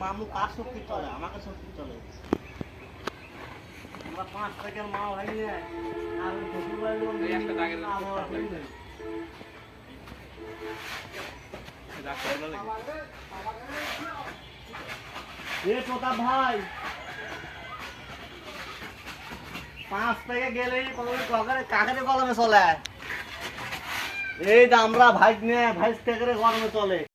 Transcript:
মামু কার শক্তি চলে? আমাকে শক্তি চলে। আমরা 5 টাকার মাল ভাই না আর শ্বশুর বাড়ির লোক এই একটা দাগের আবহাওয়া ঠিক নেই। এ প্রতাপ ভাই 5 টাকা গেলে কাকের কলমে চলে। এই আমরা ভাই নিয়ে ভাইস থেকে গরমে চলে।